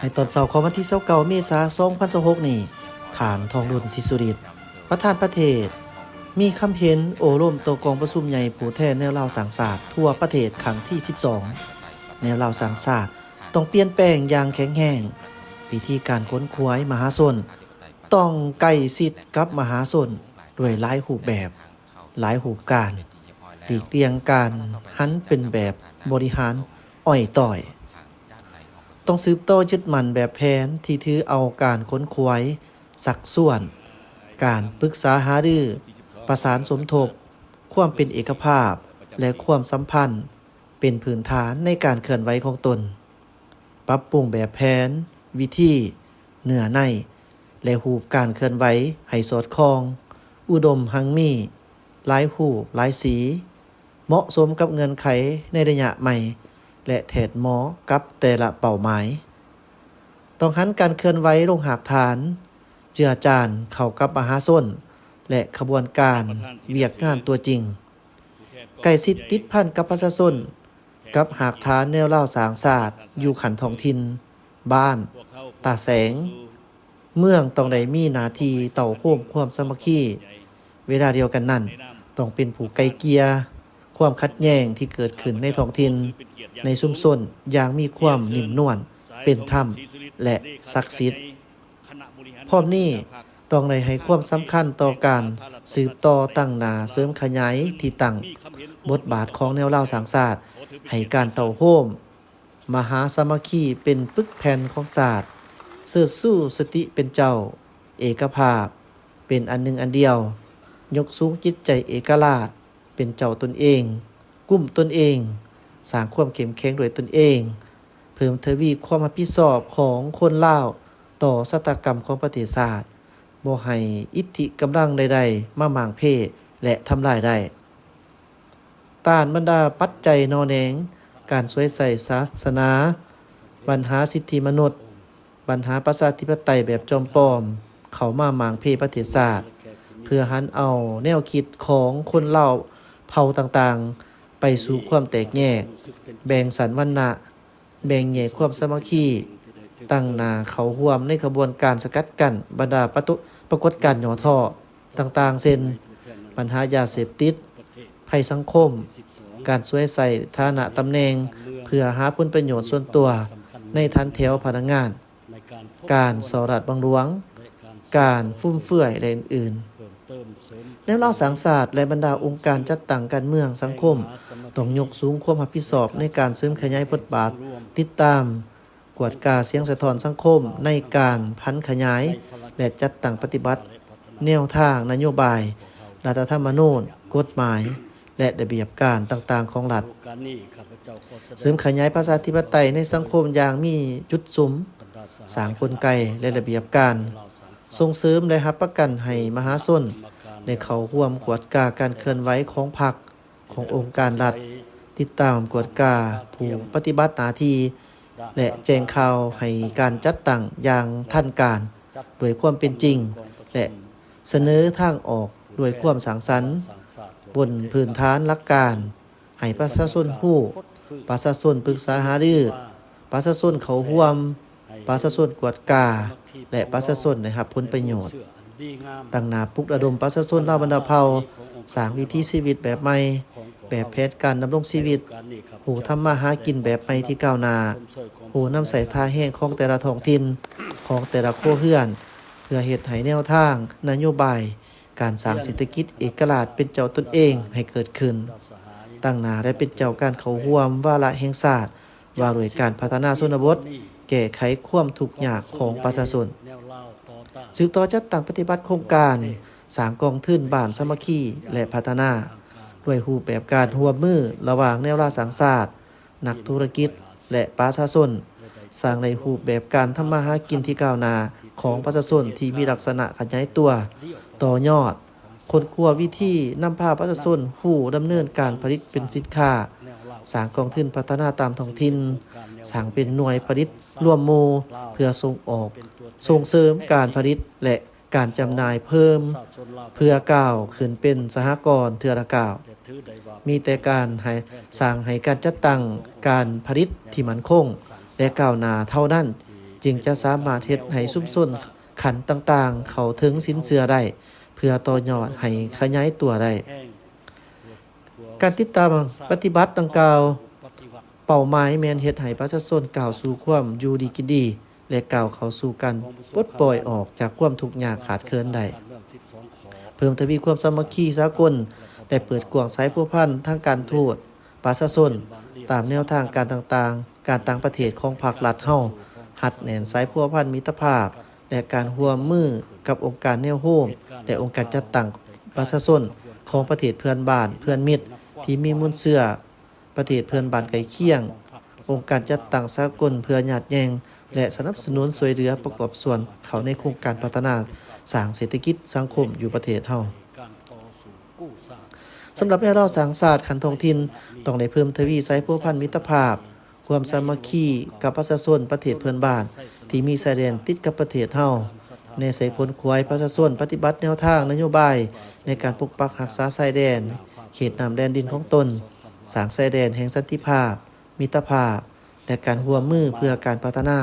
ในตอนเช้าของวันที่29เมษายน2026นี้ฐานทองดุลศิสุริตประธานประเทศมีคำเห็นโอร่มโตกองประชุมใหญ่ผู้แทนแนวราวสังศาสตร์ทั่วประเทศครั้งที่12แนวราวสังศาสตร์ต้องเปลี่ยนแปลงอย่างแข็งแรงวิธีการค้นคว้ามหาชนต้องใกล้ชิดกับมหาชนด้วยหลายรูปแบบหลายรูปการหลีกเลี่ยงการหันเป็นแบบบริหารอ้อยต่อยต้องสืบต่อยึดมั่นแบบแผนที่ถือเอาการค้นคว้าสักส่วนการปรึกษาหารือประสานสมทบความเป็นเอกภาพและความสัมพันธ์เป็นพื้นฐานในการเคลื่อนไหวของตนปรับปรุงแบบแผนวิธีเนื้อในและรูปการเคลื่อนไหวให้สอดคล้องอุดมหังมีหลายรูปหลายสีเหมาะสมกับเงื่อนไขในระยะใหม่และแทดหมอกับแต่ละเป้าหมายต้องหันการเคลื่อนไหวลงหากฐานเจือจานเข้ากับมหาชนและขบวนการเวียกงานตัวจริงใกล้ชิดติดพันกับประชาชนกับหากฐานแนวเล่าสร้างศาสตร์อยู่ขันท้องถิ่นบ้านตาแสงเมืองต้องได้มีหน้าที่เต่าโฮมความสามัคคีเวลาเดียวกันนั้นต้องเป็นผู้ไกลเกลี่ยความขัดแย้งที่เกิดขึ้นในท้องถิ่นในชุมชนอย่างมีความนิ่มนวลเป็นธรรมและศักดิ์สิทธิ์พร้อมนี้ต้องได้ให้ความสำคัญต่อการสืบต่อตั้งหน้าเสริมขยายที่ตั้งบทบาทของแนวเล่าสังศาสตร์ให้การเต่าโฮมมหาสามัคคีเป็นปึกแผ่นของศาสตร์เสิร์ชสู้สติเป็นเจ้าเอกภาพเป็นอันหนึ่งอันเดียวยกสูงจิตใจเอกราชเป็นเจ้าตนเองกุ้มตนเองสร้างความเข้มแข็งด้วยตนเองเพิ่มทวีความรับผิดชอบของคนลาวต่อชะตากรรมของประเทศชาติบ่ให้อิทธิกำลังใดๆมาหม่างเพและทำลายได้ต้านบรรดาปัจจัยนอแหนงการสวยใส่ศาสนาปัญหาสิทธิมนุษย์ปัญหาประชาธิปไตยแบบจอมปลอมเข้ามาหม่างเพประเทศชาติเพื่อหันเอาแนวคิดของคนลาวเผ่าต่างๆไปสู่ความแตกแยกแบ่งสรรวรรณะแบ่งแยกความสามัคคีตั้งหน้าเขาร่วมในขบวนการสกัดกั้นบรรดาปรากฏการณ์หย่อท่อต่างๆเช่นปัญหายาเสพติดภัยสังคมการสวยใส่ฐานะตำแหน่งเพื่อหาผลประโยชน์ส่วนตัวในทันแถวพนักงานการสอรัดบังหลวงการฟุ่มเฟือยและอื่นๆแนวเล่าสังศาสตร์และบรรดาองค์การจัดตั้งการเมืองสังคมต้องยกสูงความรับผิดชอบในการเสริมขยายบทบาทติดตามกวดกาเสียงสะท้อนสังคมในการพันขยายและจัดตั้งปฏิบัติแนวทางนโยบายรัฐธรรมนูญกฎหมายและระเบียบการต่างๆของรัฐเสริมขยายประชาธิปไตยในสังคมอย่างมีจุดสุมสร้างกลไกและระเบียบการส่งเสริมและรับประกันให้มหาชนได้เข้าร่วมกวดกาการเคลื่อนไหวของพรรคขององค์การรัฐติดตามกวดกาผู้ปฏิบัติหน้าที่และแจ้งข่าวให้การจัดตั้งอย่างทันการด้วยความเป็นจริงและเสนอทางออกด้วยความสร้างสรรค์บนพื้นฐานหลักการให้ประชาชนรู้ประชาชนปรึกษาหารือประชาชนเข้าร่วมประชาชนกวดกาและประชาชนได้รับผลประโยชน์ตั้งหน้าปลุกระดมประชาชนเหล่าบรรดาเผ่าสร้างวิถีชีวิตแบบใหม่แบบแผนการดำรงชีวิตผู้ทำมาหากินแบบใหม่ที่ก้าวหน้าผู้นำใส่ท่าแห้งของแต่ละท้องถิ่นของแต่ละครัวเรือนเพื่อเฮ็ดให้แนวทางนโยบายการสร้างเศรษฐกิจเอกราชเป็นเจ้าตนเองให้เกิดขึ้นตั้งหน้าได้เป็นเจ้าการเข้าร่วมวาระแห่งชาติว่าด้วยการพัฒนาชนบทแก้ไขความทุกข์ยากของประชาชนสืบต่อจัดตั้งปฏิบัติโครงการสร้างกองทุนบ้านสามัคคีและพัฒนาด้วยรูปแบบการร่วมมือระหว่างแนวราสังศาสตร์นักธุรกิจและประชาชนสร้างในรูปแบบการทำมาหากินที่ก้าวหน้าของประชาชนที่มีลักษณะขยายตัวต่อยอดคนครัววิธีนำพาประชาชนผู้ดำเนินการผลิตเป็นสินค้าสร้างกองทุนพัฒนาตามท้องถิ่นสร้างเป็นหน่วยผลิตร่วมหมู่เพื่อส่งออกส่งเสริมการผลิตและการจำหน่ายเพิ่มเพื่อก้าวขึ้นเป็นสหกรณ์เทื่อละก้าวมีแต่การให้สร้างให้การจัดตั้งการผลิตที่มั่นคงและก้าวหน้าเท่านั้น จึงจะสามารถเฮ็ดให้ชุมชนขันต่างๆเข้าถึงสินเชื่อได้เพื่อต่อยอดให้ขยายตัวได้การติดตามปฏิบัติดังกล่าวเป้าหมายแม่นเฮ็ดให้ประชาชนก้าวสู่ความอยู่ดีกินดีและก้าวเข้าสู่การปลดปล่อยออกจากความทุกข์ยากขาดเคินได้เพิ่มทวีความสามัคคีสากลได้เปิดกว้างสายพัวพันทางการทูตประชาชนตามแนวทางการต่างๆการต่างประเทศของภาครัฐเฮาหัดแน่นสายพัวพันมิตรภาพและการร่วมมือกับองค์การแนวร่วมและองค์การจัดตั้งประชาชนของประเทศเพื่อนบ้านเพื่อนมิตรที่มีมูลเชื่อประเทศเพื่อนบ้านใกล้เคียงองค์การจัดตั้งสากลเพื่อญาติแยงและสนับสนุนช่วยเหลือประกอบส่วนเขาในโครงการพัฒนาสร้างเศรษฐกิจสังคมอยู่ประเทศเฮาสำหรับแนวเราสร้างศาสตร์ขันท้องถิ่นต้องได้เพิ่มทวีสายพัวพันมิตรภาพความสามัคคีกับประชาชนประเทศเพื่อนบ้านที่มีชายแดนติดกับประเทศเฮาในใส่คนควายประชาชนปฏิบัติแนวทางนโยบายในการปกปักรักษาชายแดนเขตน้ำแดนดินของตนสร้างชายแดนแห่งสันติภาพมิตรภาพและการร่วมมือเพื่อการพัฒนา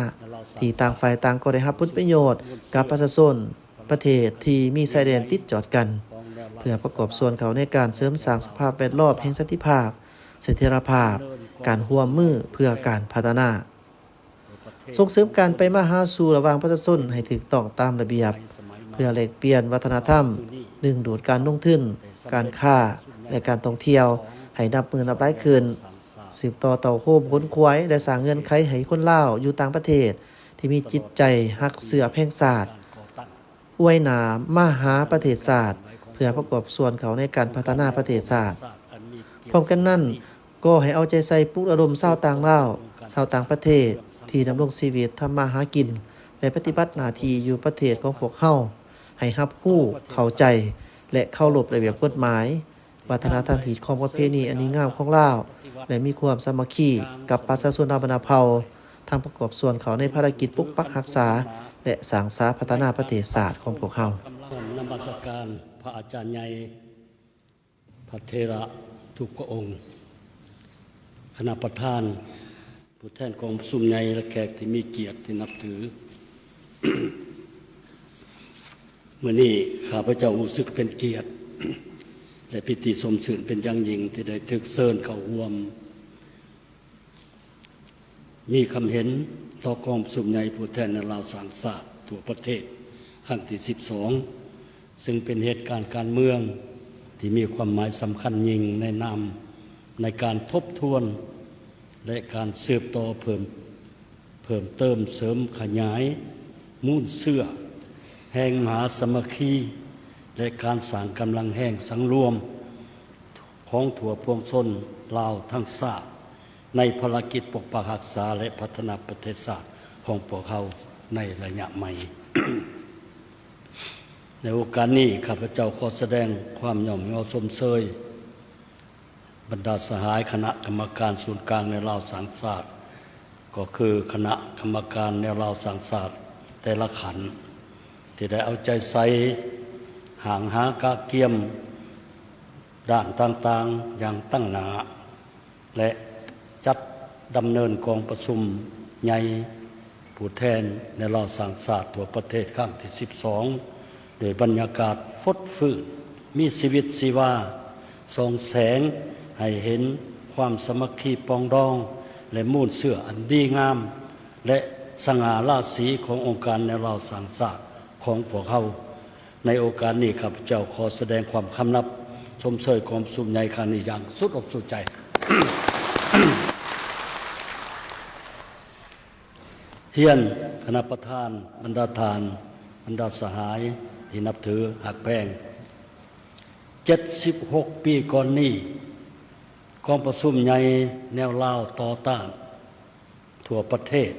ที่ต่างฝ่ายต่างก็ได้รับผลประโยชน์กับประชาชนประเทศที่มีชายแดนติดจอดกันเพื่อประกอบส่วนเขาในการเสริมสร้างสภาพแวดล้อมแห่งสันติภาพเสถียรภาพการร่วมมือเพื่อการพัฒนาส่งเสริมการไปมาหาสู่ระหว่างประชาชนให้ถูกต้องตามระเบียบเพื่อแลกเปลี่ยนวัฒนธรรมดึงดูดการลงทุนการค้าและการท่องเที่ยวให้นับมือนับหลายขึ้นสืบต่อเต่าโคมค้นคว้ยและสร้างเงื่อนไขให้คนลาวอยู่ต่างประเทศที่มีจิตใจฮักเสือแพ่งศาสตร์อวยหนามาหาประเทศศาสตร์เพื่อประกอบส่วนเขาในการพัฒนาประเทศศาสตร์พร้อมกันนั้นก็ให้เอาใจใส่ปลุกระดมชาวต่างลาวชาวต่างประเทศที่ดำรงชีวิตทำมาหากินและปฏิบัติหน้าที่อยู่ประเทศของพวกเฮาให้รับรู้เข้าใจและเคารพระเบียบกฎหมายวัฒนธรรมหีดของประเพณีอันดีงามของลาวและมีความสามัคคีกับประชาชนชาวบรรณเผ่าทางประกอบส่วนเขาในภารกิจปกปักรักษาและสร้างสรรค์พัฒนาประเทศศาสตร์ของพวกเฮานมัสการพระอาจารย์ใหญ่พระเถระทุกพระองค์คณะประธานผู้แทนกองประชุมใหญ่และแขกที่มีเกียรติที่นับถือ เมื่อนี้ข้าพเจ้ารู้สึกเป็นเกียรติ และพิธีสมสื่นเป็นอย่างยิ่งที่ได้ถึกเชิญเข้าร่วมมีคำเห็นต่อกองประชุมใหญ่ผู้แทนในลาวสร้างชาติทั่วประเทศครั้งที่12ซึ่งเป็นเหตุการณ์การเมืองที่มีความหมายสำคัญยิ่งในนามในการทบทวนและการสืบต่อเพิ่มเติมเสริมขยายมูลเสื่อแห่งมหาสามัคคีและการสร้างกำลังแห่งสังรวมของถั่วพวงชนลาวทั้งชาติในภารกิจปกปักรักษาและพัฒนาประเทศชาติของพวกเขาในระยะใหม่ ในโอกาสนี้ข้าพเจ้าขอแสดงความย่อมยอชมเชยบรรดาสหายคณะกรรมการศูนย์กลางในลาวสร้างชาติก็คือคณะกรรมการแนวลาวสร้างชาติแต่ละขันที่ได้เอาใจใส่ห่างหากะเกียมด้านต่างๆอย่างตั้งหนาและจัดดำเนินกองประชุมใหญ่ผู้แทนในลาวสร้างชาติทั่วประเทศครั้งที่12โดยบรรยากาศฟดฟืดมีชีวิตชีวาส่องแสงให้เห็นความสามัคคีปองดองและมูลเสื่ออันดีงามและสง่าราศีขององค์การแนวลาวสร้างชาติของพวกเขาในโอกาสนี้ข้าพเจ้าขอแสดงความคำนับชมเชยความสุขใหญ่ครั้งนี้อย่างสุดอกสุดใจ เฮียนคณะประธานบรรดาทานบรรดาสหายที่นับถือหักแพง76 ปีก่อนนี้กองประชุมใหญ่แนวลาวต่อต้านทั่วประเทศ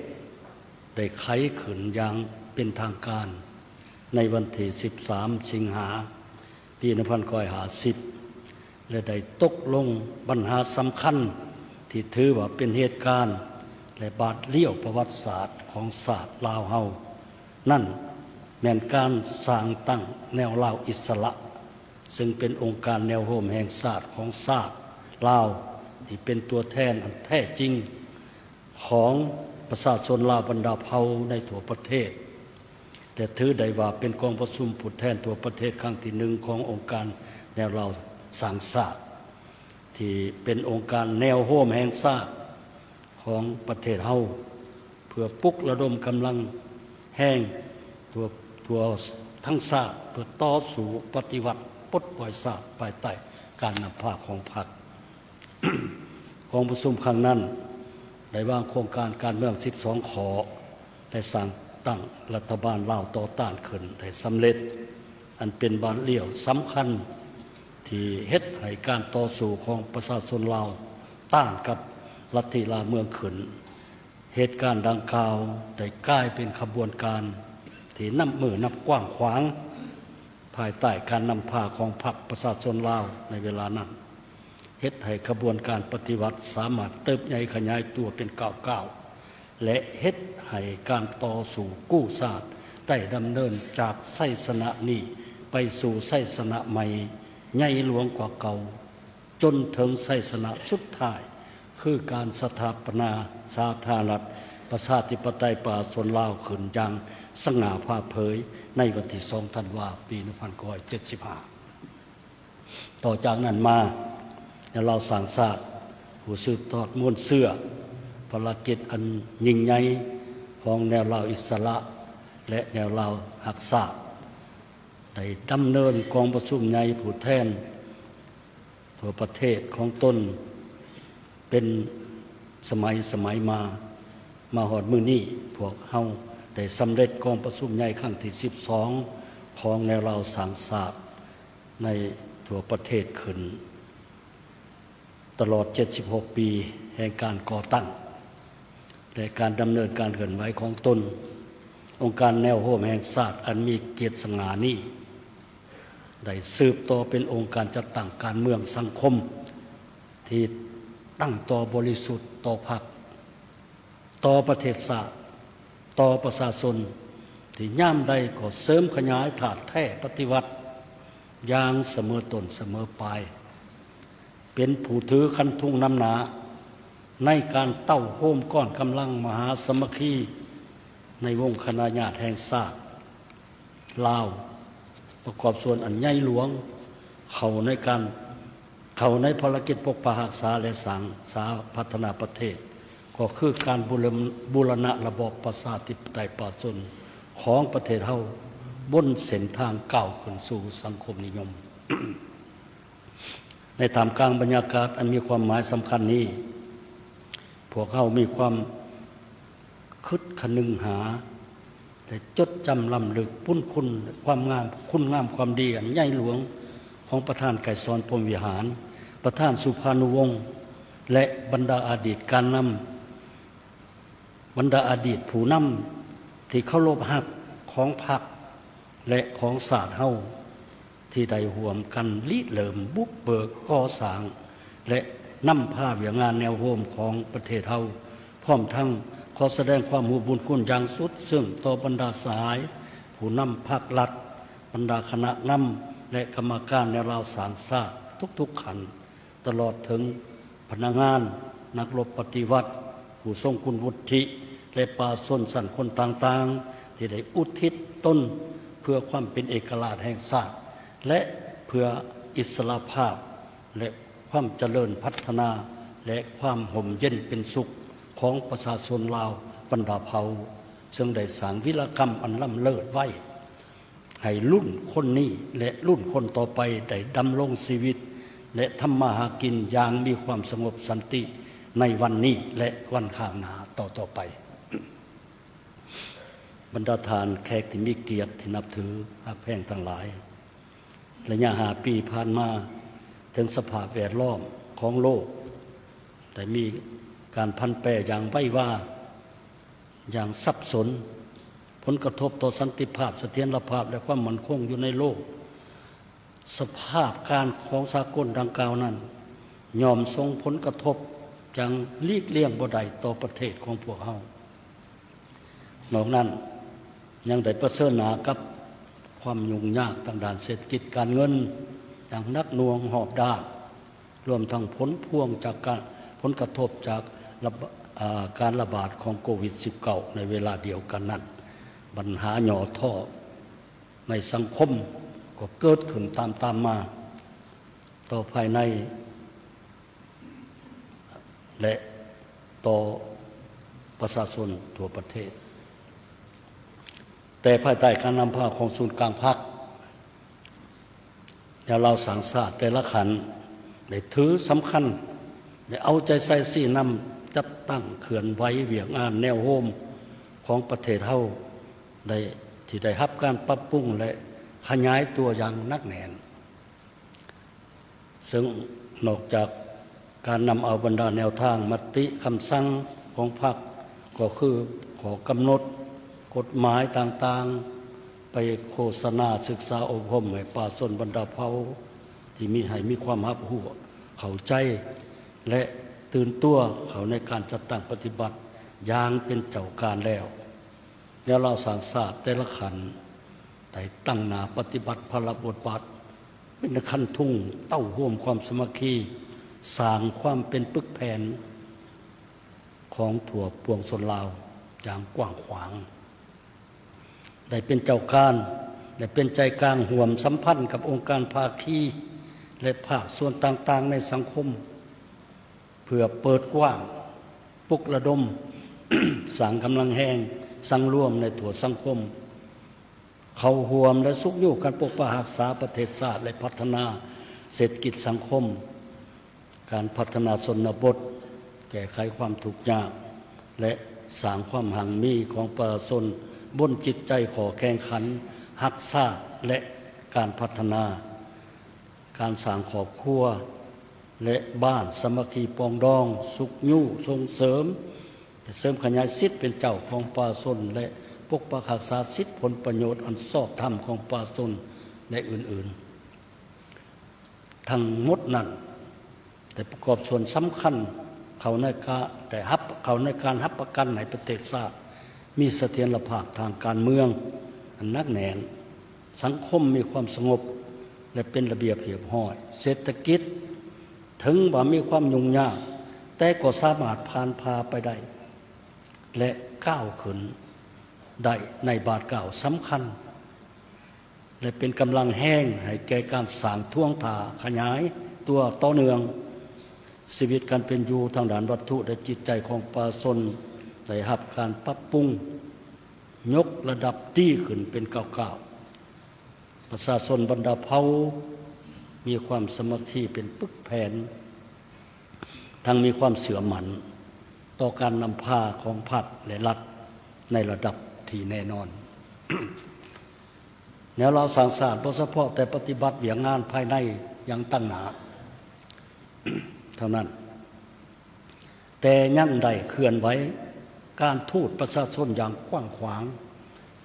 ได้ไขขึ้นอย่างเป็นทางการในวันที่13 สิงหาปี1950และได้ตกลงปัญหาสำคัญที่ถือว่าเป็นเหตุการณ์และบาดเลี้ยวประวัติศาสตร์ของศาสตร์ลาวเฮานั่นแม่นการสร้างตั้งแนวลาวอิสระซึ่งเป็นองค์การแนวโน้มแห่งศาสตร์ของศาสตร์ลาวที่เป็นตัวแทนอันแท้จริงของป ประชาชนลาวบรรดาเผ่าในทั่วประเทศแต่ถือได้ว่าเป็นกองประชุมผู้แทนทั่วประเทศครั้งที่หนึ่งขององค์การแนวเราสร้างชาติที่เป็นองค์การแนวโฮมแห่งชาติของประเทศเฮาเพื่อปลุกระดมกำลังแห่งตัวทั้งชาติเพื่อต่อสู้ปฏิวัติปลดปล่อยชาติภายใต้การนำพาของพรรค กองประชุมครั้งนั้นได้วางโครงการการเมือง12ข้อได้สร้างตั้งรัฐบาลลาวต่อต้านขึ้นได้สำเร็จอันเป็นบาทเลี้ยวสำคัญที่เฮ็ดให้การต่อสู้ของประชาชนลาวต้านกับลัทธิลาเมืองขึ้นเหตุการณ์ดังกล่าวได้กลายเป็นขบวนการที่นับกว้างขวางภายใต้การนำพาของพรรคประชาชนลาวในเวลานั้นเฮ็ดให้ขบวนการปฏิวัติสามารถเติบใหญ่ขยายตัวเป็นก้าวๆและเฮ็ดให้การต่อสู้กู้ชาติได้ดำเนินจากไสสนะนี้ไปสู่ไสสนะใหม่ใหญ่หลวงกว่าเก่าจนถึงไสสนะสุดท้ายคือการสถาปนาสาธารณรัฐประชาธิปไตยประชาชนลาวขึ้นอย่างสง่าผ่าเผยในวันที่2 ธันวาคม ปี 1975 ต่อจากนั้นมาเราสร้างชาติผู้สืบทอดม้วนเสื้อภารกิจอันยิ่งใหญ่ของแนวเราอิสระและแนวเราหักษาได้ดำเนินกองประชุมใหญ่ผู้แทนทั่วประเทศของตนเป็นสมัยมาหอดมือนี้พวกเฮาได้สำเร็จกองประชุมใหญ่ครั้งที่12ของแนวเราสร้างชาติในทั่วประเทศขึ้นตลอด76 ปีแห่งการก่อตั้งและการดำเนินการเคลื่อนไหวของตนองค์การแนวโฮมแห่งชาติอันมีเกียรติสง่านี้ได้สืบต่อเป็นองค์การจัดตั้งการเมืองสังคมที่ตั้งต่อบริสุทธิ์ต่อพรรคต่อประเทศชาติต่อประชาชนที่ย่ามใดก็เสริมขยายถาดแท้ปฏิวัติอย่างเสมอต้นเสมอปลายเป็นผู้ถือคันทุ่งน้ำหนาในการเต้าโฮมก้อนกำลังมหาสมัคคีในวงคณะญาติแห่งชาติลาวประกอบส่วนอันใหญ่หลวงเข้าในภารกิจปกปักรักษาและสร้างสาพัฒนาประเทศก็คือการบูรณะระบอบประชาธิปไตยประชาชนของประเทศเฮาบนเส้นทางก้าวขึ้นสู่สังคมนิยม ในท่ามกลางบรรยากาศอันมีความหมายสำคัญนี้พวกเขามีความคิดคนึงหาแต่จดจำลำลึกปุ้นคุณความงามคุณงามความดีอันใหญ่หลวงของประธานไกรสอนพรหมวิหารประธานสุภานุวงศ์และบรรดาอดีตการนำบรรดาอดีตผู้นำที่เคารพฮักของพรรคและของศาสตร์เฮาที่ได้ร่วมกันริเริ่มบุกเบิกก่อสร้างและนำพาเวียงานแนวโฮมของประเทศเฮาพร้อมทั้งขอแสดงความหูบุญคุณอย่างสุดซึ่งต่อบรรดาสหายผู้นำภาครัฐบรรดาคณะนำและกรรมการในเราสร้างชาติทุกๆขันตลอดถึงพนักงานนักรบปฏิวัติผู้ทรงคุณวุฒิและป่าชนสันคนต่างๆที่ได้อุทิศตนเพื่อความเป็นเอกราชแห่งชาติและเพื่ออิสรภาพและความเจริญพัฒนาและความห่มเย็นเป็นสุขของประชาชนลาวบรรดาเผ่าซึ่งได้สร้างวิรกรรมอันล้ำเลิศไว้ให้รุ่นคนนี้และรุ่นคนต่อไปได้ดำรงชีวิตและทำมาหากินอย่างมีความสงบสันติในวันนี้และวันข้างหน้าต่อไป บรรดาทานแขกที่มีเกียรติที่นับถือฮักแพงทั้งหลายระยะ5 ปีผ่านมาถึงสภาพแวดล้อมของโลกได้มีการพันแปรอย่างไว้ว่าอย่างสับสนผลกระทบต่อสันติภาพเสถียรภาพและความมั่นคงอยู่ในโลกสภาพการของสากลดังกล่าวนั้นย่อมส่งผลกระทบอย่างหลีกเลี่ยงบ่ได้ต่อประเทศของพวกเฮานอกนั้นยังได้เผชิญหน้ากับความยุ่งยากทางด้านเศรษฐกิจการเงินอย่างหนักหน่วงหอบด้านรวมทั้งผลพวงจากการผลกระทบจาก การระบาดของโควิด -19 ในเวลาเดียวกันนั้นปัญหาหย่อท่อในสังคมก็เกิดขึ้นตามมาต่อภายในและต่อประชาชนทั่วประเทศแต่ภายใต้การนำพาของศูนย์กลางพรรคเราสังสาแต่ละขันได้ถือสำคัญได้เอาใจใส่สี่นำจัดตั้งเขื่อนไว้เวียงงานแนวโฮมของประเทศเฮาได้ที่ได้รับการปรับปรุงและขยายตัวอย่างนักแน่นซึ่งนอกจากการนำเอาบรรดาแนวทางมติคำสั่งของพรรคก็คือขอกำหนดกฎหมายต่างๆไปโฆษณาศึกษาอบรมให้ประชาชนบรรดาเผ่าที่มีความรับรู้เข้าใจและตื่นตัวเขาในการจัดตั้งปฏิบัติอย่างเป็นเจ้าการแล้วเราสังสาแต่ละขันได้ตั้งหน้าปฏิบัติพระบทบาทเป็นขั้นทุ่งเต้าห่วมความสมัคคีสร้างความเป็นปึกแผ่นของถั่วปวงชนลาวอย่างกว้างขวางได้เป็นเจ้าการได้เป็นใจกลางห่วมสัมพันธ์กับองค์การภาคีและภาคส่วนต่างๆในสังคมเพื่อเปิดกว้างปลุกระดม สร้างกำลังแห่งสังร่วมในถั่วสังคมเขาห่วมและสุขอยู่กันปกปักรักษาประเทศชาติและพัฒนาเศรษฐกิจสังคมการพัฒนาชนบทแก้ไขความทุกข์ยากและสร้างความหังมีของประชาชนบนจิตใจขอแข่งขันรักษาและการพัฒนาการสร้างครอบครัวและบ้านสามัคคีปองดองสุขยู่ส่งเสริมขยายสิทธิ์เป็นเจ้าของประชาชนและปกปักรักษาสิทธิผลประโยชน์อันชอบธรรมของประชาชนและอื่นๆทั้งหมดนั้นแต่ประกอบส่วนสำคัญเขาในการรับประกันในประเทศชาติมีเสถียรภาพทางการเมืองอันนักแน่นสังคมมีความสงบและเป็นระเบียบเรียบร้อยเศรษฐกิจถึงว่ามีความยุ่งยากแต่ก็สามารถผ่านพาไปได้และก้าวขึ้นได้ในบาทกล่าวสำคัญและเป็นกำลังแห้งให้แก่การสร้างท่วงท่าขยายตัวต่อเนื่องชีวิตการเป็นอยู่ทางด้านวัตถุและจิตใจของประชาชนได้รับการปรับปรุงยกระดับดีขึ้นเป็นก้าวๆประชาชนบรรดาเผ่ามีความสามัคคีเป็นปึกแผ่นทั้งมีความเสื่อมหมั่นต่อการนำพาของพรรคและรัฐในระดับที่แน่นอน เราสังสารเพราะเฉพาะแต่ปฏิบัติเวียงงานภายในยังตั้งหนา เท่านั้นแต่ยังได้เคลื่อนไหวการทูตประชาชนอย่างกว้างขวาง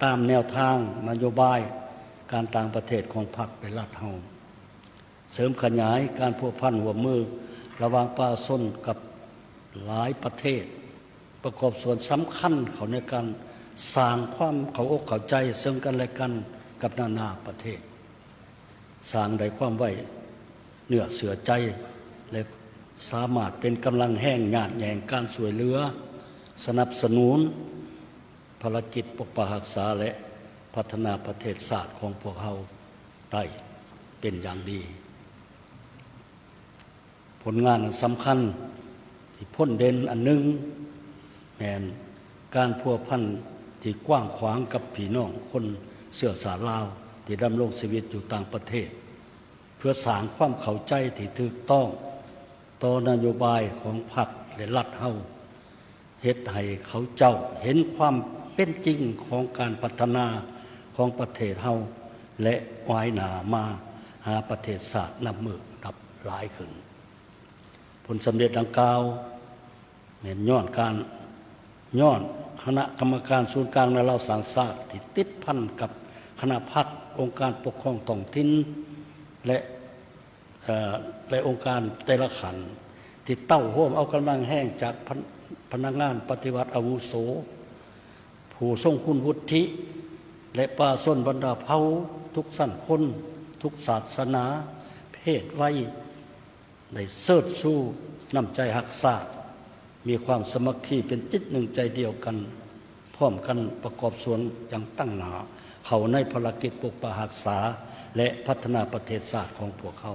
ตามแนวทางนโยบายการต่างประเทศของพรรคและรัฐเฮาเสริมขยายการพัวพันหัวมือระหว่างประชาชนกับหลายประเทศประกอบส่วนสำคัญเขาในการสร้างความเข้าอกเข้าใจซึ่งกันและกันกับนานาประเทศสร้างได้ความไว้เนื้อเสือใจและสามารถเป็นกำลังแห่งญาติแห่งการช่วยเหลือสนับสนุนภารกิจปกปักรักษาและพัฒนาประเทศชาติของพวกเราได้เป็นอย่างดีผลงานสำคัญที่พ้นเด่นอันหนึ่งแม่นการพัวพันที่กว้างขวางกับพี่น้องคนเสื้อสาลาวที่ดำรงชีวิตอยู่ต่างประเทศเพื่อสร้างความเข้าใจที่ถูกต้องต่อนโยบายของพรรคและรัฐเฮาเฮ็ดให้เขาเจ้าเห็นความเป็นจริงของการพัฒนาของประเทศเฮาและวายหนามาหาประเทศชาตินับมือนับหลายขึ้นผลสำเร็จดังกล่าวแม่นย้อนคณะกรรมการศูนย์กลางในเราสังสาสที่ติดพันกับคณะพรรคองค์การปกครองท้องถิ่นและองค์การแต่ละขันที่เต้าห่วมเอากำลังแห้งจากพนักงานปฏิวัติอาวุโสผู้ทรงคุณวุฒิและประชาชนบรรดาเผ่าทุกสั้นคนทุกศาสนาเพศวัยได้เสิร์ชสู้น้ำใจหักษา มีความสมัคคีเป็นจิตหนึ่งใจเดียวกันพร้อมกันประกอบส่วนอย่างตั้งหนาเขาในภารกิจปกปักรักษาและพัฒนาประเทศชาติของพวกเขา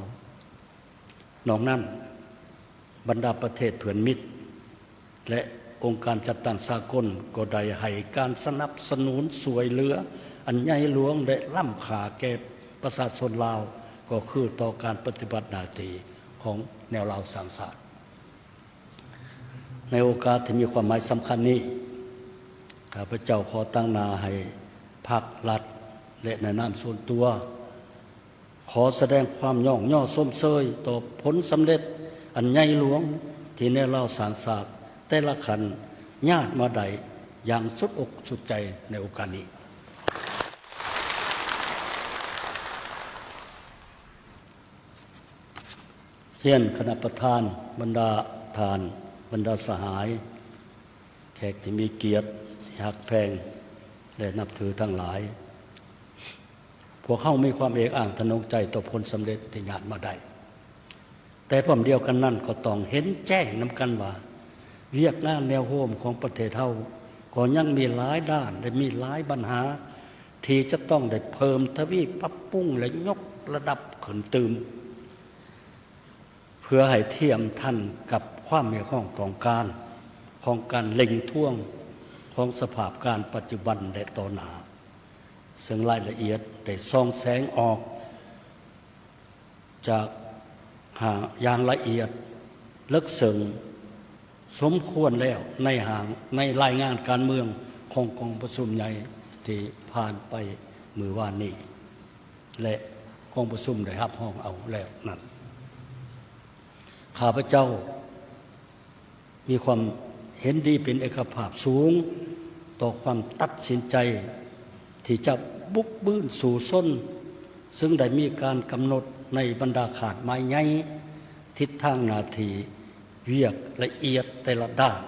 นอกนั้นบรรดาประเทศเพื่อนมิตรและองค์การจัดตั้งสากลก็ได้ให้การสนับสนุนสวยเหลืออันใหญ่หลวงและล้ำค่าแก่ประชาชนลาวก็คือต่อการปฏิบัติหน้าที่ของแนวลาวสร้างชาติในโอกาสที่มีความหมายสำคัญนี้ข้าพเจ้าขอตั้งนาให้ภาครัฐและในนามส่วนตัวขอแสดงความย่อชมเชยต่อผลสำเร็จอันใหญ่หลวงที่แนวลาวสร้างชาติแต่ละขันญาติมาใดอย่างสุดอกสุดใจในโอกาสนี้เฮียนคณะประธานบรรดาทานบรรดาสหายแขกที่มีเกียรติที่ฮักแพงและนับถือทั้งหลายพวกเขามีความเอกอ่างทะนงใจต่อผลสำเร็จที่ญาติมาได้แต่พร้อมเดียวกันนั่นก็ต้องเห็นแจ้งนำกันว่าเวียกงานแนวโฮมของประเทศเฮาก็ยังมีหลายด้านและมีหลายปัญหาที่จะต้องได้เพิ่มทวีปรับปรุงและยกระดับขึ้นตืมเพื่อให้เทียมทันกับความมีข้องต้องการของการเล็งท่วงของสภาพการปัจจุบันและต่อหน้าซึ่งรายละเอียดได้ส่องแสงออกจากอย่างละเอียดลึกซึ้งสมควรแล้วในรายงานการเมืองของกองประชุมใหญ่ที่ผ่านไปมื้อวานนี้และกองประชุมได้รับห้องเอาแล้วนั้นข้าพเจ้ามีความเห็นดีเป็นเอกภาพสูงต่อความตัดสินใจที่จะบุกบื้นสู่ส้นซึ่งได้มีการกำหนดในบรรดาขาดไม้ใหญ่ทิศทางนาทีเวียกละเอียดแต่ละด้าน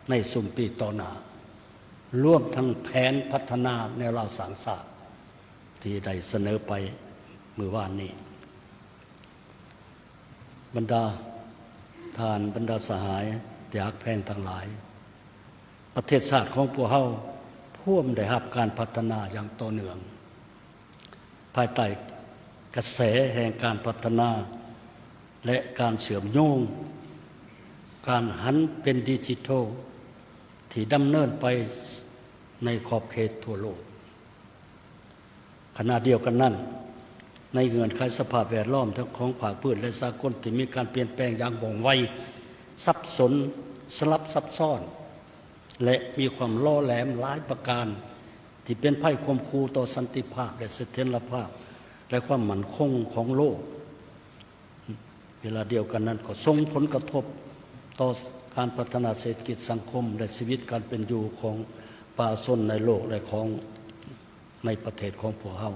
ในสุ่มปีต่อหน้าร่วมทั้งแผนพัฒนาแนวลาวสร้างชาติที่ได้เสนอไปเมื่อวานนี้บรรดาทานบรรดาสหายที่ฮักแพงทั้งหลายประเทศชาติของพวกเฮาพ่วมได้รับการพัฒนาอย่างต่อเนื่องภายใต้กระแสแห่งการพัฒนาและการเชื่อมโยงการหันเป็นดิจิทัลที่ดำเนินไปในขอบเขตทั่วโลกขณะเดียวกันนั้นในเงื่อนไขสภาพแวดล้อมทั้งของภาคพื้นและสากลที่มีการเปลี่ยนแปลงอย่างว่องไวซับซ้อนสลับซับซ้อนและมีความล่อแหลมหลายประการที่เป็นภัยข่มขู่ต่อสันติภาพและเสถียรภาพและความมั่นคงของโลกเวลาเดียวกันนั้นก็ส่งผลกระทบต่อการพัฒนาเศรษฐกิจสังคมและชีวิตการเป็นอยู่ของประชาชนในโลกและของในประเทศของพวกเรา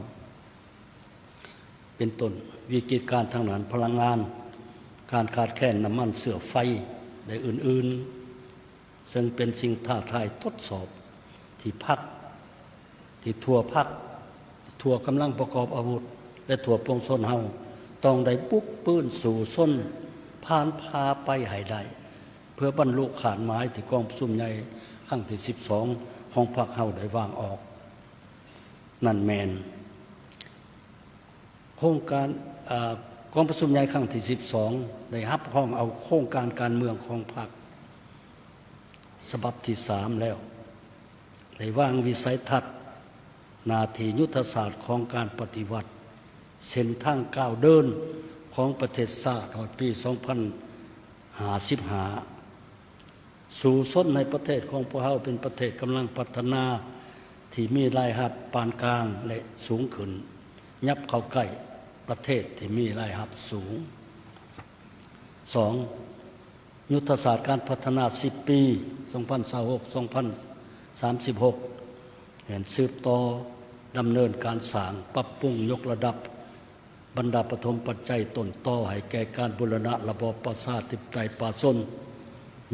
เป็นต้นวิกฤตการทางด้านพลังงานการขาดแคลนน้ำมันเสื่อไฟและอื่นๆซึ่งเป็นสิ่งท้าทายทดสอบที่ทั่วพักทั่วกำลังประกอบอาวุธและทั่วปวงชนเฮาต้องได้บุกปื้นสู่ส้นผ่านพาไปให้ได้เพื่อบรรลุขานหมายที่กองประชุมใหญ่ครั้งที่12ของพรรคเฮาได้วางออกนั่นแมนโครงการกองประชุมใหญ่ครั้งที่12ได้รับห้องเอาโครงการการเมืองของพรรคฉบับที่3แล้วได้วางวิสัยทัศน์หน้าที่ยุทธศาสตร์ของการปฏิวัติเส้นทางก้าวเดินของประเทศชาติตอนปี2055สู่ส้นในประเทศของพวกเราเป็นประเทศกำลังพัฒนาที่มีรายรับปานกลางและสูงขึ้นยับเข้าใกล้ประเทศที่มีรายรับสูง 2. ยุทธศาสตร์การพัฒนา10 ปี 2026-2036 เห็นสืบต่อดำเนินการสร้างปรับปรุงยกระดับบรรดาปฐมปัจจัยต้นต่อให้แก่การบูรณะระบอบประชาธิปไตยประชาชน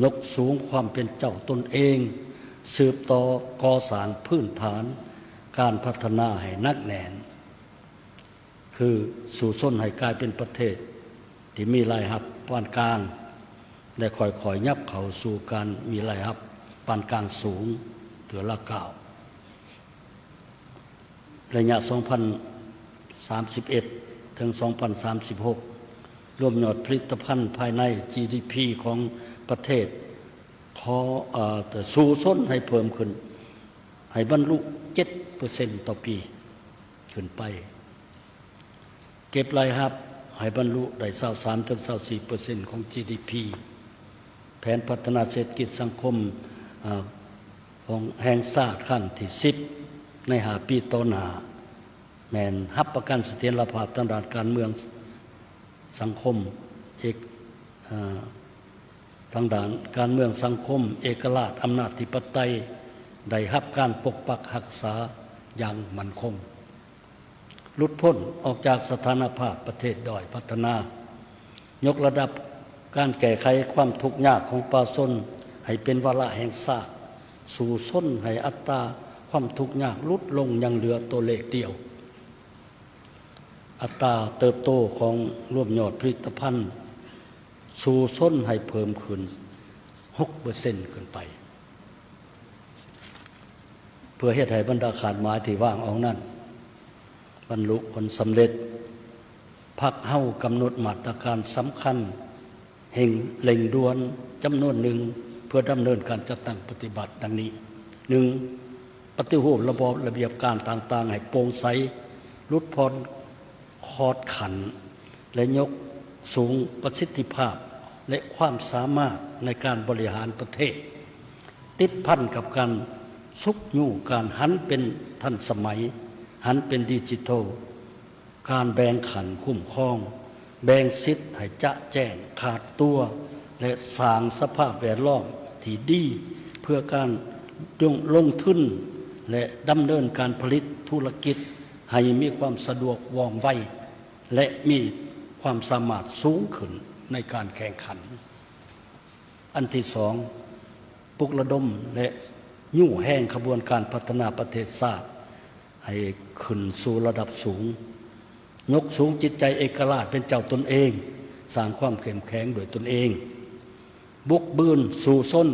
ยกสูงความเป็นเจ้าตนเองสืบต่อก่อสร้างพื้นฐานการพัฒนาให้นักแน่นคือสู่ส้นให้กลายเป็นประเทศที่มีรายรับปานกลาง ได้ค่อยๆยับเข้าสู่การมีรายรับปานกลางสูงเถือละก้าวระยะ 2031 ถึง 2036 รวมยอดผลิตภัณฑ์ภายใน GDP ของประเทศแต่สู่ส้นให้เพิ่มขึ้นให้บรรลุ 7% ต่อปีขึ้นไปเก็บรายรับให้บรรลุได้ 23-24% ของ GDP แผนพัฒนาเศรษฐกิจสังคมของแห่งชาติขั้นที่10ใน5 ปีต่อหน้าแม่นรับประกันเสถียรภาพทางด้านการเมืองสังคมทางด้านการเมืองสังคมเอกราชอำนาจธิปไตยได้รับการปกปักรักษาอย่างมั่นคงหลุดพ้นออกจากสถานภาพประเทศด้อยพัฒนายกระดับการแก้ไขความทุกข์ยากของประชาชนให้เป็นวาระแห่งชาติสู่ส้นให้อัตราความทุกข์ยากลดลงยังเหลือตัวเลขเดียวอัตราเติบโตของรวมยอดผลิตภัณฑ์สู่ส้นให้เพิ่มขึ้น 6% ขึ้นไปเพื่อเฮ็ดให้บรรดาขาดหมายที่ว่างออกนั้นบรรลุผลสำเร็จพรรคเฮากำหนดมาตรการสำคัญแห่งเร่งด่วนจำนวนหนึ่งเพื่อดำเนินการจัดตั้งปฏิบัติดังนี้ 1. ปฏิรูประบอบระเบียบการต่างๆให้โปร่งใสลดพ้นคอดขันและยกสูงประสิทธิภาพและความสามารถในการบริหารประเทศติดพันกับการสุกยู่การหันเป็นทันสมัยหันเป็นดิจิทัลการแบ่งขันคุ้มครองแบ่งสิทธิ์ให้จะแจ้งขาดตัวและสร้างสภาพแวดล้อมที่ดีเพื่อการลงทุนและดำเนินการผลิตธุรกิจให้มีความสะดวกว่องไวและมีความสามารถสูงขึ้นในการแข่งขันอันที่สองปลุกระดมและยู่แห้งขบวนการพัฒนาประเทศชาติให้ขึ้นสู่ระดับสูงยกสูงจิตใจเอกราชเป็นเจ้าตนเองสร้างความเข้มแข็งโดยตนเองบุกบืนสู่ชน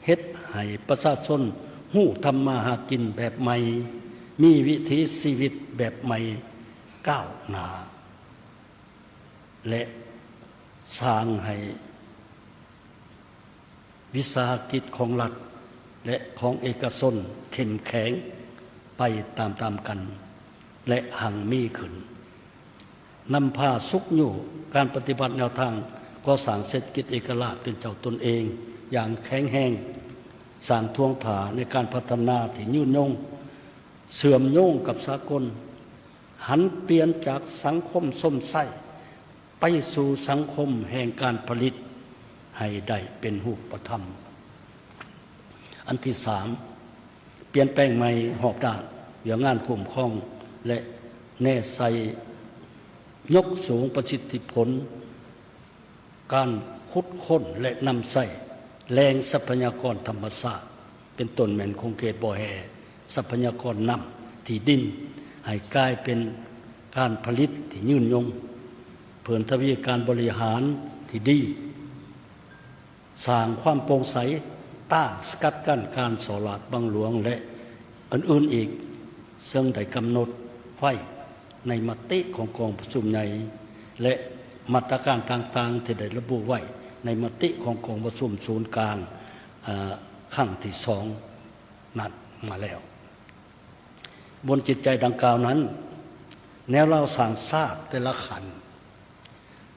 เฮ็ดให้ประชาชนฮู้ทำมาหากินแบบใหม่มีวิถีชีวิตแบบใหม่ก้าวหน้าและสร้างให้วิสาหกิจของรัฐและของเอกชนเข้มแข็งไปตามๆกันและหังมีขึ้นนำพาสุกอยู่การปฏิบัติแนวทางก่อสร้างเศรษฐกิจเอกราชเป็นเจ้าตนเองอย่างแข็งแรงสร้างทวงถาในการพัฒนาที่ยืนยงเสื่อมโยงกับสากลหันเปลี่ยนจากสังคมส้มไส้ไปสู่สังคมแห่งการผลิตให้ได้เป็นรูปธรรมอันที่สามเปลี่ยนแปลงใหม่หอบด้านอย่างงานคุ้มครองและแน่ใสยกสูงประสิทธิผลการขุดค้นและนำใส่แรงทรัพยากรธรรมชาติเป็นต้นแม่นคงเขตบ่อแห่ทรัพยากรน้ำที่ดินให้กลายเป็นการผลิตที่ยืนยงเพื่อทวีการบริหารที่ดีสร้างความโปร่งใสต้านสกัดกั้นการส่อลาดบังหลวงและอื่นๆอีกซึ่งได้กำหนดไว้ในมติของกองประชุมใหญ่และมาตรการต่างๆที่ได้ระบุไว้ในมติของกองประชุมศูนย์กลางครั้งที่2นัดมาแล้วบนจิตใจดังกล่าวนั้นแนวเราสร้างทราบแต่ละขัน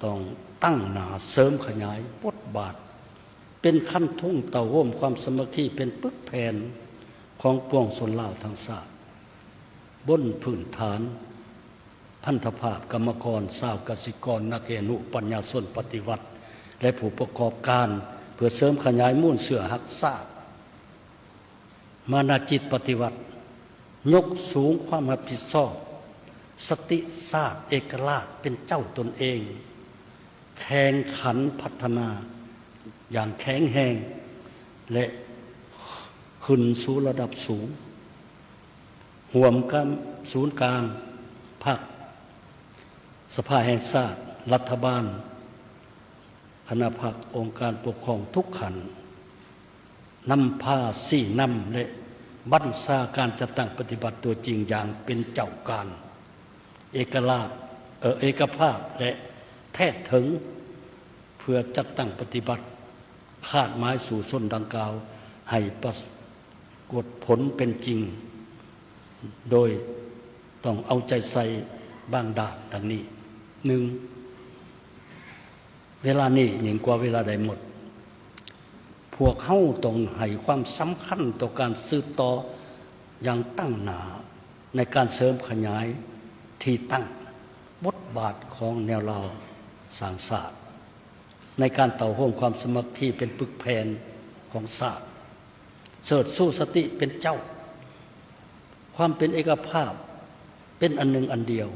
ต้องตั้งหนาเสริมขยายบทบาทเป็นขั้นทุ่งเต่าร่วมความสมัคคีเป็นปึกแผ่นของปวงชนลาวทั้งชาติบนพื้นฐานพันธภาพกรรมกรชาวกสิกรนักเรียนปัญญาชนปฏิวัติและผู้ประกอบการเพื่อเสริมขยายมูลเสื่อหักษามานาจิตปฏิวัติยกสูงความรับผิดชอบสติชาติเอกราชเป็นเจ้าตนเองแข่งขันพัฒนาอย่างแข็งแรงและขึ้นสู่ระดับสูงห่วมกันศูนย์กลางภาคสภาแห่งชาติรัฐบาล คณะพรรคองค์การปกครองทุกขันนำพาสี่นำและบัญชาการจัดตั้งปฏิบัติตัวจริงอย่างเป็นเจ้าการเอกภาพและแท้ถึงเพื่อจัดตั้งปฏิบัติคาดหมายสู่ส้นดังกล่าวให้ปรากฏผลเป็นจริงโดยต้องเอาใจใส่บางด้านดังนี้หนึ่งเวลานี้ยิ่งกว่าเวลาใดหมดพวกเขาต้องให้ความสำคัญต่อการสืบต่ออย่างตั้งหนาในการเสริมขยายที่ตั้งบทบาทของแนวเราสร้างศาสตร์ในการเต่าโฮมความสมัครที่เป็นปึกแผ่นของศาสตร์เสริฐสู้สติเป็นเจ้าความเป็นเอกภาพเป็นอันหนึ่งอันเดียว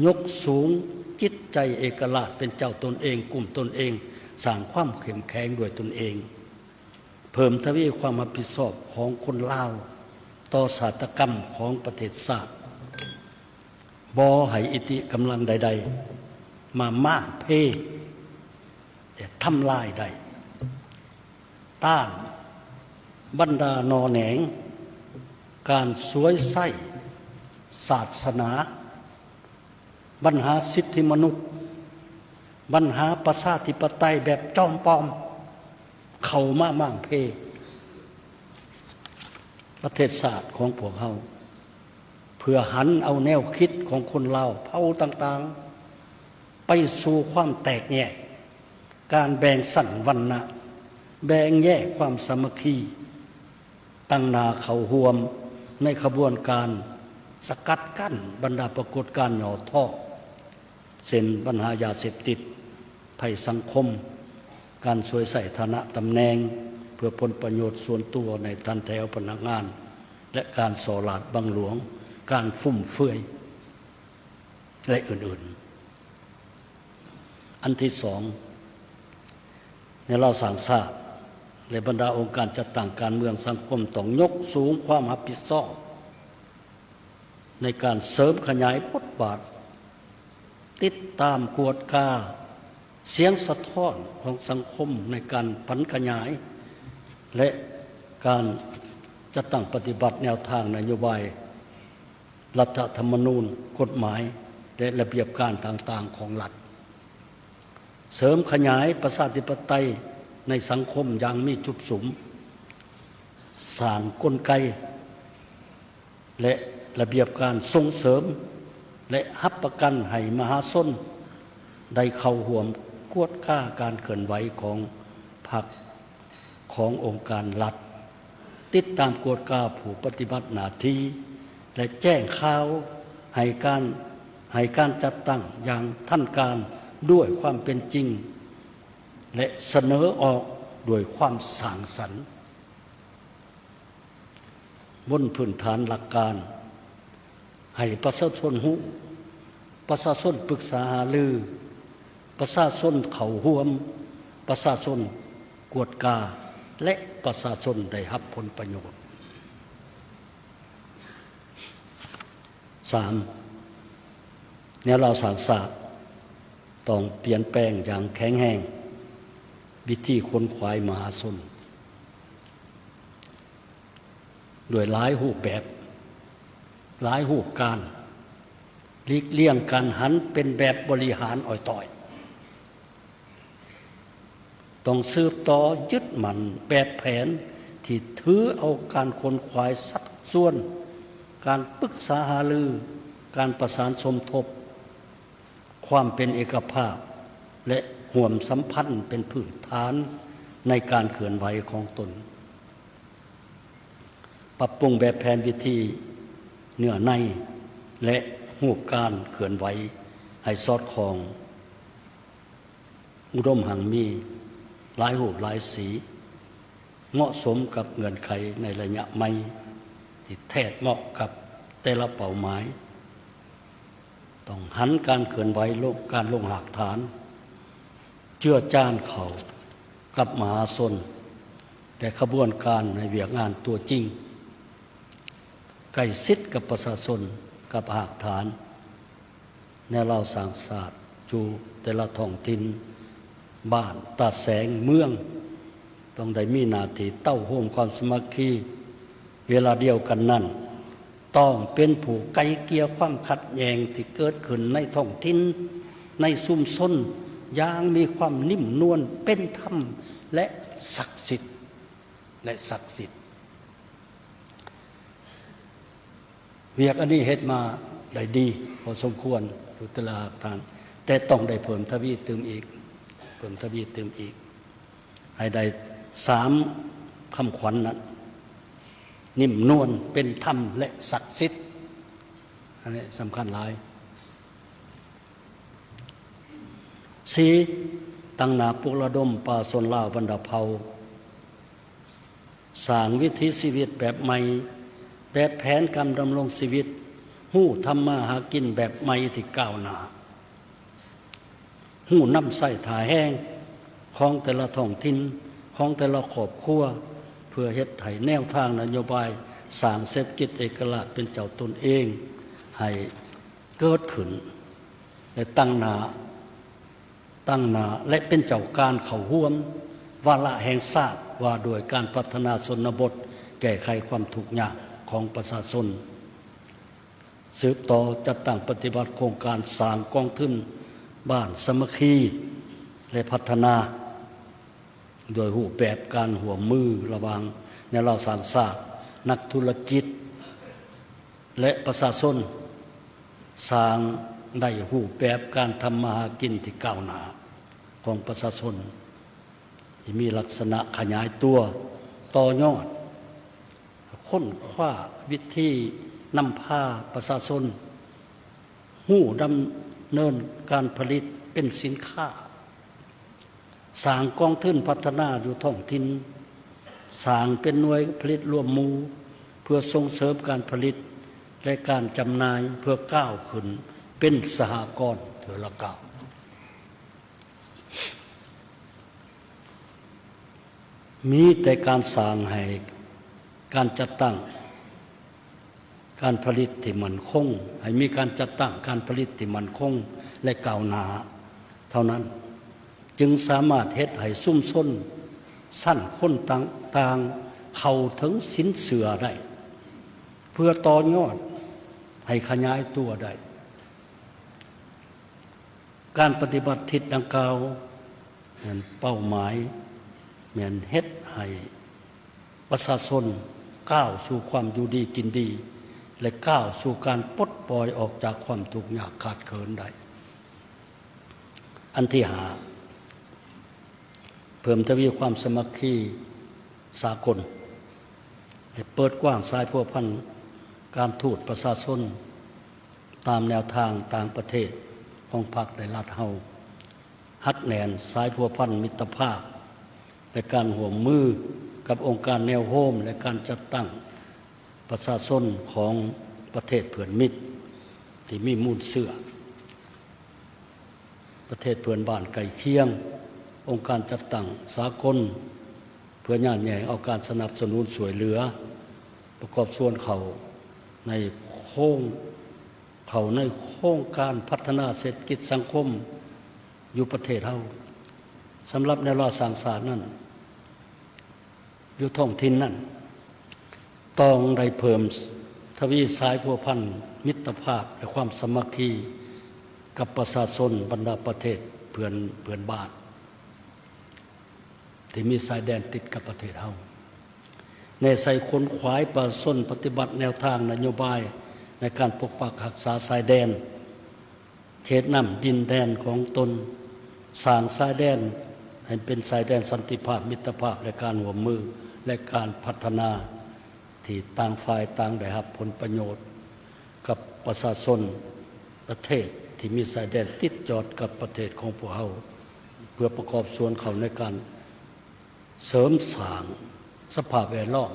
ยกสูงจิตใจเอกราชเป็นเจ้าตนเองกลุ่มตนเองสร้างความเข้มแข็งด้วยตนเองเพิ่มทวีความรับผิดชอบของคนลาวต่อศาสตรกรรมของประเทศชาติบ่ให้อิทธิกำลังใดๆมาม่าเพแต่ทำลายได้ต้านบรรดานอแหนงการสวยไส้ศาสนาปัญหาสิทธิมนุษย์ปัญหาประชาธิปไตยแบบจอมปลอมเข้ามามั่งเพประเทศศาสตร์ของพวกเขาเพื่อหันเอาแนวคิดของคนลาวเผ่าต่างๆไปสู่ความแตกแยกการแบ่งสรรวรรณะแบ่งแยกความสามัคคีตั้งนาเขาห่วมในขบวนการสกัดกั้นบรรดาปรากฏการณ์หย่อท่อเส้นปัญหายาเสพติดภัยสังคมการสวยใส่ฐานะตำแหน่งเพื่อผลประโยชน์ส่วนตัวในทันแถวพนักงานและการส่อหลาดบังหลวงการฟุ่มเฟือยและอื่นๆอันที่สองในเราสร้างชาติและบรรดาองค์การจัดตั้งการเมืองสังคมต้องยกสูงความรับผิดชอบในการเสริมขยายบทบาทติดตามกวดกาเสียงสะท้อนของสังคมในการผันขยายและการจัดตั้งปฏิบัติแนวทางนโยบายรัฐธรรมนูญกฎหมายและระเบียบการต่างๆของรัฐเสริมขยายประชาธิปไตยในสังคมอย่างมีจุดสุมสร้างกลไกและระเบียบการส่งเสริมและรับประกันให้มหาชนได้เข้าร่วมกวดก้าการเคลื่อนไหวของพรรคขององค์การรัฐติดตามกวดก้าผู้ปฏิบัติหน้าที่และแจ้งข่าวให้การจัดตั้งอย่างทันการด้วยความเป็นจริงและเสนอออกด้วยความสร้างสรรค์บนพื้นฐานหลักการให้ประชาชนรู้ประชาชนปรึกษาหารือประชาชนเข้าร่วมประชาชนกวดกาและประชาชนได้รับผลประโยชน์ 3. แนวเราสร้างศาสตร์ต้องเปลี่ยนแปลงอย่างแข็งแรงวิธีค้นขวายมหาชนด้วยหลายรูปแบบหลายรูปการหลีกเลี่ยงการหันเป็นแบบบริหารอ่อยต่อยต้องสืบต่อยึดมั่นแบบแผนที่ถือเอาการค้นขวายสัดส่วนการปรึกษาหารือการประสานสมทบความเป็นเอกภาพและห่วมสัมพันธ์เป็นพื้นฐานในการเคลื่อนไหวของตนปรับปรุงแบบแผนวิธีเนื้อในและรูปการเคลื่อนไหวให้สอดคล้องอุดมหังมีหลายรูปหลายสีเหมาะสมกับเงื่อนไขในระยะใหม่ที่แท้เหมาะกับแต่ละเป้าหมายต้องหันการเคลื่อนไหวการลงหลักฐานเจือจานเขากับมหาชนแต่ขบวนการในเวียกงานตัวจริงใกล้ชิดกับประชาชนกับหลักฐานแนวเราสร้างศาสตร์จูแต่ละท้องถิ่น บ้านตาแสงเมืองต้องได้มีหน้าที่เต้าโฮมความสมัคคีเวลาเดียวกันนั้นต้องเป็นผู้ไกลเกลี่ยความขัดแย้งที่เกิดขึ้นในท้องถิ่นในชุมชนอย่างมีความนิ่มนวลเป็นธรรมและศักดิ์สิทธิ์เวียกอันนี้เฮ็ดมาได้ดีพอสมควรอยู่ตลาดทานแต่ต้องได้เพิ่มทวีเติมอีกให้ได้3คำขวัญนั้นนิ่มนวลเป็นธรรมและศักดิ์สิทธิ์อันนี้สำคัญหลาย4ตั้งหน้าปลุกระดมป่าชนลาวบรรดาเผ่าสร้างวิถีชีวิตแบบใหม่แบบแผนการดำรงชีวิตฮู้ทำมาหากินแบบใหม่ที่ก้าวหน้าฮู้นำใส่ถ่าแห้งของแต่ละท้องถิ่นของแต่ละครอบครัวเพื่อเฮ็ดให้แนวทางนโยบายสร้างเศรษฐกิจเอกราชเป็นเจ้าตนเองให้เกิดขึ้นและตั้งหน้าและเป็นเจ้าการเข้าร่วมวาระแห่งชาติว่าโดยการพัฒนาชนบทแก้ไขความทุกข์ยากของประชาชนสืบต่อจัดตั้งปฏิบัติโครงการสร้างกองทุนบ้านสามัคคีและพัฒนาโดยรูปแบบการร่วมมือระหว่างในเราสร้างชาตินักธุรกิจและประชาชนสร้างได้รูปแบบการทำมาหากินที่ก้าวหน้าของประชาชนที่มีลักษณะขยายตัวต่อยอดค้นคว้าวิธีนำพาประชาชนหู้ดำเนินการผลิตเป็นสินค้าสร้างกองทุนพัฒนาอยู่ท้องถิ่นสร้างเป็นหน่วยผลิตรวมหมู่เพื่อส่งเสริมการผลิตและการจำหน่ายเพื่อก้าวขึ้นเป็นสหกรณ์เถื่อละก้าวมีแต่การสร้างให้การจัดตั้งการผลิตที่มั่นคงให้มีการจัดตั้งการผลิตที่มั่นคงและก้าวหน้าเท่านั้นจึงสามารถเฮ็ดให้ชุมชนสั้นคนต่างๆเข้าถึงสินเชื่อได้เพื่อต่อยอดให้ขยายตัวได้การปฏิบัติทิศดังกล่าวนั้นเป้าหมายแม่นเฮ็ดให้ประชาชนก้าวสู่ความอยู่ดีกินดีและก้าวสู่การปลดปล่อยออกจากความทุกข์ยากขาดเขินได้อันที่5เพิ่มทวีความสามัคคีสากลและเปิดกว้างสายพัวพันการทูตประชาชนตามแนวทางต่างประเทศของพรรคและรัฐเฮาฮักแน่นสายพัวพันมิตรภาพและการร่วมมือกับองค์การแนวโฮมและการจัดตั้งประชาชนของประเทศเพื่อนมิตรที่มีมูลเชื่อประเทศเพื่อนบ้านใกล้เคียงองค์การจัดตั้งสากลเพื่อย่านแยงเอาการสนับสนุนช่วยเหลือประกอบส่วนเขาในโครงการพัฒนาเศรษฐกิจสังคมอยู่ประเทศเฮาสำหรับในรอสร้างสรรค์นั้นอยู่ท้องถิ่นนั้นต้องได้เพิ่มทวีสายพัวพันมิตรภาพและความสามัคคีกับประชาชนบรรดาประเทศเพื่อนบ้านที่มีชายแดนติดกับประเทศเฮาในใส่คนขวายประชาชนปฏิบัติแนวทางนโยบายในการปกปักรักษาชายแดนเขตน้ำดินแดนของตนสร้างชายแดนให้เป็นชายแดนสันติภาพมิตรภาพและการร่วมมือและการพัฒนาที่ต่างฝ่ายต่างได้รับผลประโยชน์กับประชาชนประเทศที่มีชายแดนติดจอดกับประเทศของพวกเราเพื่อประกอบส่วนเขาในการเสริมสร้างสภาพแวดล้อม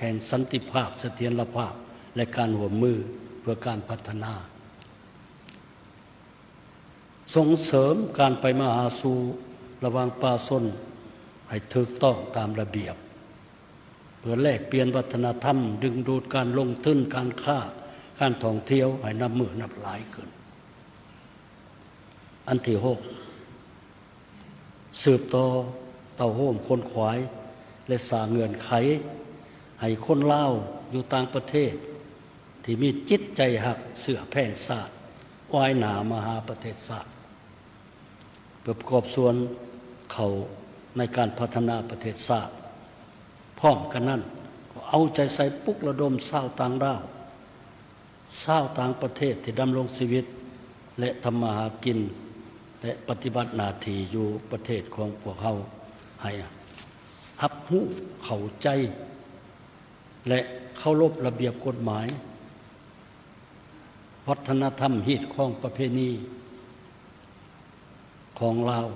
แห่งสันติภาพเสถียรภาพและการร่วมมือเพื่อการพัฒนาส่งเสริมการไปมาหาสู่ระหว่างประชาชนให้ถูกต้องตามระเบียบเพื่อแลกเปลี่ยนวัฒนธรรมดึงดูดการลงทุนการค้าการท่องเที่ยวให้นับมือนับหลายขึ้นอันที่6 สืบต่อเต่าโฮมคนขวายและสร้างเงื่อนไขให้คนลาวอยู่ต่างประเทศที่มีจิตใจหักเสือแผ่นศาสตร์ว่ายหนามาหาประเทศศาสตร์เพื่อประกอบส่วนเขาในการพัฒนาประเทศศาสตร์พร้อมกันนั้นก็เอาใจใส่ปลุกระดมชาวต่างดาวชาวต่างประเทศที่ดำรงชีวิตและทำมาหากินและปฏิบัติหน้าที่อยู่ประเทศของพวกเขาให้รับรู้เข้าใจและเคารพระเบียบกฎหมายวัฒนธรรมฮีตของประเพณีของลาว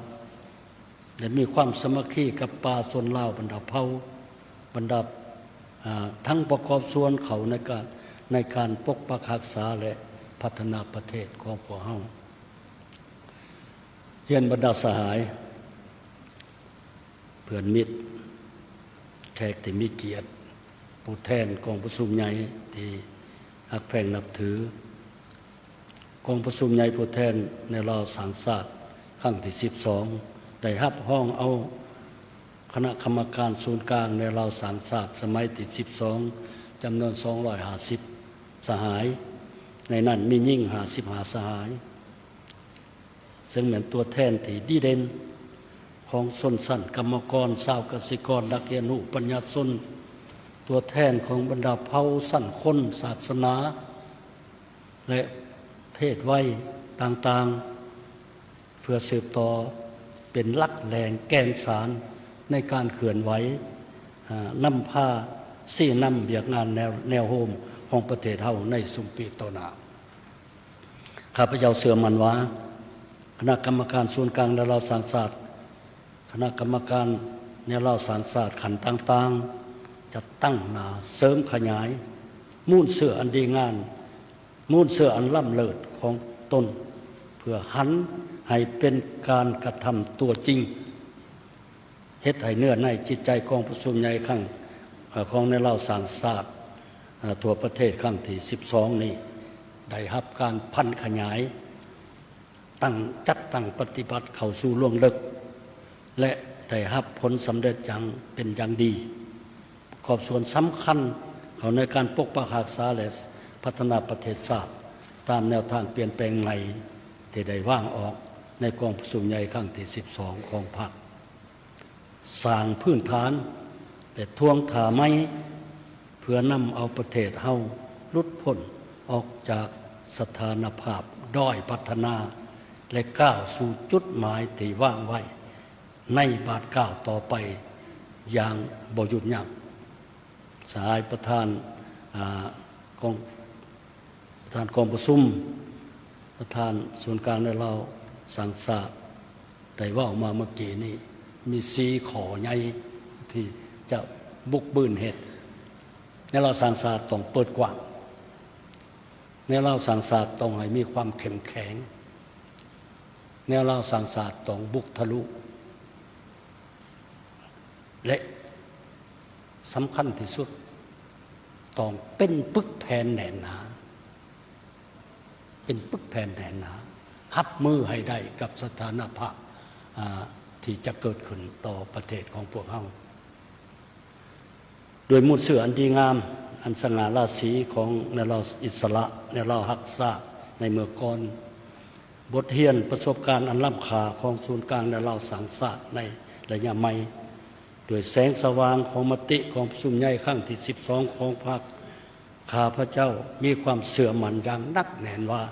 และมีความสมัคคีกับป่าชนลาวบรรดาเผ่าบรรดาทั้งประกอบส่วนเขาในการปกปักรักษาและพัฒนาประเทศของพวกเขาเฮียนบรรดาสหายเพื่อนมิตรแขกที่มีเกียรติผู้แทนกองประชุมใหญ่ที่ฮักแพงนับถือกองประชุมใหญ่ผู้แทนในราวสังสาสตร์ครั้งที่12ได้รับห้องเอาคณะกรรมการศูนย์กลางในราวสังสาสตร์สมัยที่12จำนวน250สหายในนั้นมียิ่ง55สหายซึ่งเป็นตัวแทนที่ดีเด่นของชนชั้นกรรมกรชาวกสิกรนักเรียนอุปัญญาชนตัวแทนของบรรดาเผ่าชั้นคนศาสนาและเพศวัยต่างๆเพื่อสืบต่อเป็นหลักแหล่งแกนสารในการเคลื่อนไหวนำพาสี่นำเบียกงานแนวโฮมของประเทศเฮาในสุมปีต่อหน้าข้าพเจ้าเชื่อมั่นว่าคณะกรรมการส่วนกลางและเราสารศาสตร์คณะกรรมการในเราสารศาสตร์ขันต่างๆจะตั้งหน้าเสริมขยายมูลเสื่ออันดีงามมูลเสื่ออันล่ำเลิศของตนเพื่อหันให้เป็นการกระทำตัวจริงเฮ็ดให้เนื้อในจิตใจของประชุมใหญ่ครั้งของในเราสารศาสตร์ทั่วประเทศครั้งที่12นี้ได้รับการพันขยายจัดตั้งปฏิบัติเข้าสู่ล่วงลึกและได้รับผลสำเร็จอย่างเป็นอย่างดีขอบส่วนสำคัญเขาในการปกปักรักษาและพัฒนาประเทศชาติตามแนวทางเปลี่ยนแปลงใหม่ที่ได้วางออกในกองประชุมใหญ่ครั้งที่12ของพรรคสร้างพื้นฐานและทวงถาไม้เพื่อนำเอาประเทศเฮาหลุดพ้นออกจากสถานภาพด้อยพัฒนาและก้าวสู่จุดหมายที่ว่างไว้ในบาทก้าวต่อไปอย่างบ่หยุดยั้งสหายประธานกองประชุมประธานส่วนกลางในเราสังสาได้ว่าออกมาเมื่อกี้นี้มี4ข้อใหญ่ที่จะบุกบืนเหตุในเราสังสาต้องเปิดกว้างในเราสังสาต้องให้มีความเข้มแข็งแนวเราสังสาตต้องบุกทะลุและสำคัญที่สุดต้องเป็นปึกแผ่นแน่นหนาเป็นปึกแผ่นแน่นหนารับมือให้ได้กับสถานภาพที่จะเกิดขึ้นต่อประเทศของพวกเราโดยมุดเสืออันดีงามอันสง่าราศีของในเราอิสระในเราฮักษาในเมื่อก่อนบทเรียนประสบการณ์อันล้ำค่าของศูนย์กลางในเราสังสารในระยะใหม่ด้วยแสงสว่างของมติของประชุมใหญ่ครั้งที่12ของพรรคข้าพเจ้ามีความเสื่อมั่นอย่างนักแน่นว่า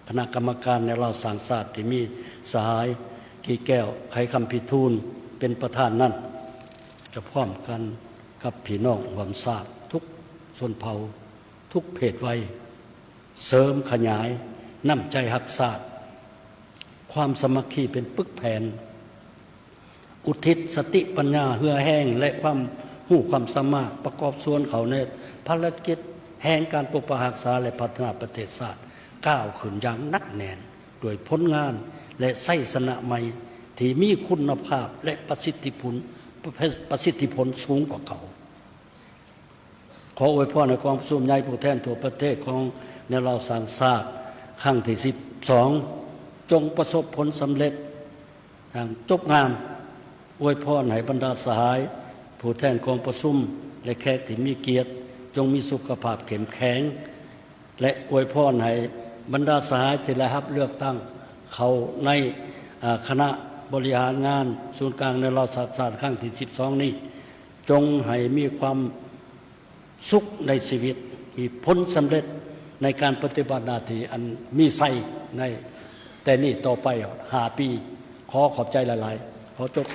คณะกรรมการในเราสังสารที่มีสหายกี่แก้วไขคำพิทูลเป็นประธานนั้นจะพร้อมกันกับพี่น้องหวมศาสตร์ทุกชนเผ่าทุกเพศวัยเสริมขยายน้ำใจหักศาสตร์ความสมัคคีเป็นปึกแผ่นอุทิศสติปัญญาเหือแห้งและความหู้ความสามารถประกอบส่วนเขาในภารกิจแห่งการปกปักรักษาและพัฒนาประเทศชาติก้าวขึ้นอย่างนักแน่นโดยผลงานและไส้สนะใหม่ที่มีคุณภาพและประสิทธิผลสูงกว่าเขาขออวยพรในกองประชุมใหญ่ผู้แทนทั่วประเทศของในเราสังสาครั้งที่12จงประสบผลสำเร็จ ทางจบงามอวยพรให้บรรดาสหายผู้แทนกองประชุมและแขกที่มีเกียรติจงมีสุขภาพเข้มแข็งและอวยพรให้บรรดาสหายที่ได้รับเลือกตั้งเขาในคณะบริหารงานศูนย์กลางในเราศาสตร์ครั้งที่12นี้จงให้มีความสุขในชีวิตมีผลสำเร็จในการปฏิบัติหน้าที่อันมีไสในแต่นี่ต่อไป5 ปีขอขอบใจหลายๆขอจบ